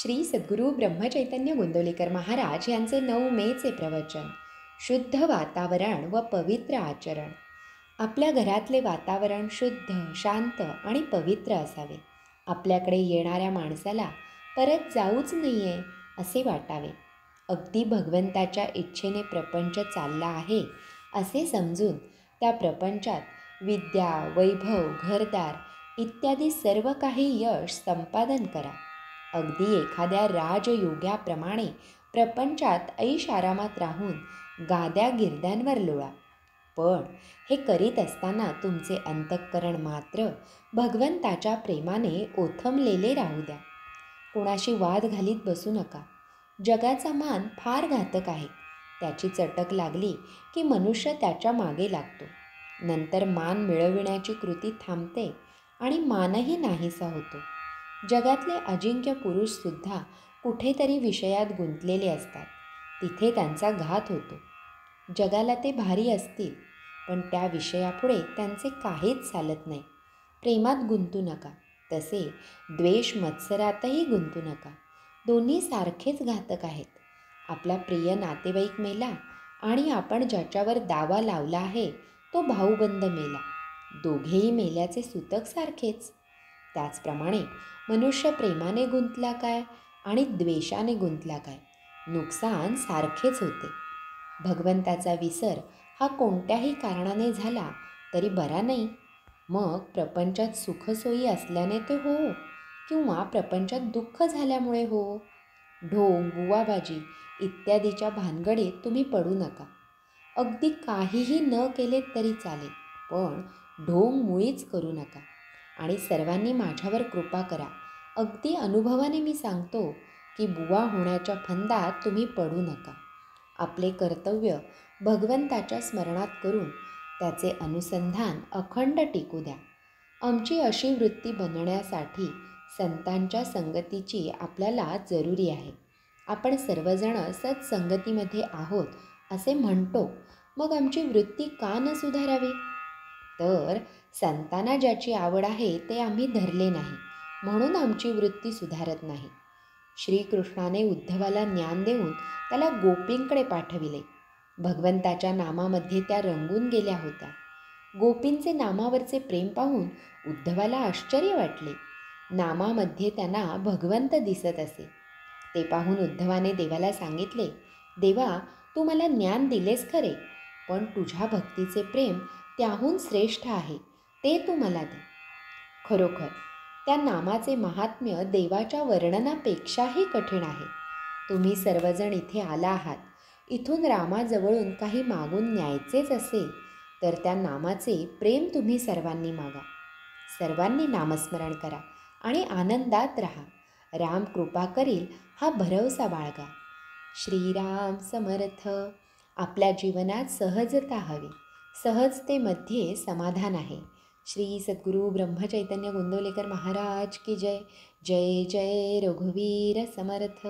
श्री सद्गुरू ब्रह्मचैतन्य गोंदवलेकर महाराज यांचे 9 मेचे प्रवचन. शुद्ध वातावरण व पवित्र आचरण. आपल्या घरातले वातावरण शुद्ध, शांत आणि पवित्र असावे. आपल्याकडे येणाऱ्या माणसाला परत जाऊच नाहीये असे वाटावे. अगदी भगवंताच्या इच्छेने प्रपंच चालला आहे असे समजून त्या प्रपंचात विद्या, वैभव, घरदार इत्यादी सर्व काही यश संपादन करा. अगदी एखाद्या राजयोग्याप्रमाणे प्रपंचात ऐश आरामात राहून गाद्या गिरद्यांवर लोळा. पण हे करीत असताना तुमचे अंतःकरण मात्र भगवंताच्या प्रेमाने ओथंबलेले राहू द्या. कोणाशी वाद घालीत बसू नका. जगाचा मान फार घातक आहे. त्याची चटक लागली की मनुष्य त्याच्या मागे लागतो. नंतर मान मिळविण्याची कृती थांबते आणि मानही नाहीसा होतो. जगातले अजिंक्य पुरुषसुद्धा कुठेतरी विषयात गुंतलेले असतात. तिथे त्यांचा घात होतो. जगाला ते भारी असतील, पण त्या विषयापुढे त्यांचे काहीच चालत नाही. प्रेमात गुंतू नका, तसे द्वेष मत्सरातही गुंतू नका. दोन्ही सारखेच घातक आहेत. आपला प्रिय नातेवाईक मेला आणि आपण ज्याच्यावर दावा लावला आहे तो भाऊबंद मेला. दोघेही मेल्याचे सूतक सारखेच. त्याचप्रमाणे मनुष्य प्रेमाने गुंतला काय आणि द्वेषाने गुंतला काय, नुकसान सारखेच होते. भगवंताचा विसर हा कोणत्याही कारणाने झाला तरी बरा नाही. मग प्रपंचात सुखसोयी असल्याने ते हो किंवा प्रपंचात दुःख झाल्यामुळे हो. ढोंग, बुवाबाजी इत्यादीच्या भानगडीत तुम्ही पडू नका. अगदी काहीही न केले तरी चालेल, पण ढोंग मुळीच करू नका. आणि सर्वांनी माझ्यावर कृपा करा. अगदी अनुभवाने मी सांगतो की बुवा होण्याच्या फंदात तुम्ही पडू नका. आपले कर्तव्य भगवंताच्या स्मरणात करून त्याचे अनुसंधान अखंड टिकू द्या. आमची अशी वृत्ती बनण्यासाठी संतांच्या संगतीची आपल्याला जरुरी आहे. आपण सर्वजण सत्संगतीमध्ये आहोत असे म्हणतो, मग आमची वृत्ती का न सुधारावी? तर संतांना ज्याची आवड आहे ते आम्ही धरले नाही, म्हणून आमची वृत्ती सुधारत नाही. श्रीकृष्णाने उद्धवाला ज्ञान देऊन त्याला गोपींकडे पाठविले. भगवंताच्या नामामध्ये त्या रंगून गेल्या होत्या. गोपींचे नामावरचे प्रेम पाहून उद्धवाला आश्चर्य वाटले. नामामध्ये त्यांना भगवंत दिसत असे. ते पाहून उद्धवाने देवाला सांगितले, देवा, तू मला ज्ञान दिलेस खरे, पण तुझ्या भक्तीचे प्रेम त्याहून श्रेष्ठ आहे, ते तू मला दे. खरोखर त्या नामाचे महात्म्य देवाच्या वर्णनापेक्षाही कठीण आहे. तुम्ही सर्वजण इथे आला आहात. इथून रामाजवळून काही मागून न्यायचेच असेल तर त्या नामाचे प्रेम तुम्ही सर्वांनी मागा. सर्वांनी नामस्मरण करा आणि आनंदात राहा. राम कृपा करील हा भरवसा बाळगा. श्रीराम समर्थ. आपल्या जीवनात सहजता हवी. सहजतेमध्ये समाधान आहे. श्री सद्गुरू ब्रह्मचैतन्य गोंदवलेकर महाराज की जय. जय जय रघुवीर समर्थ.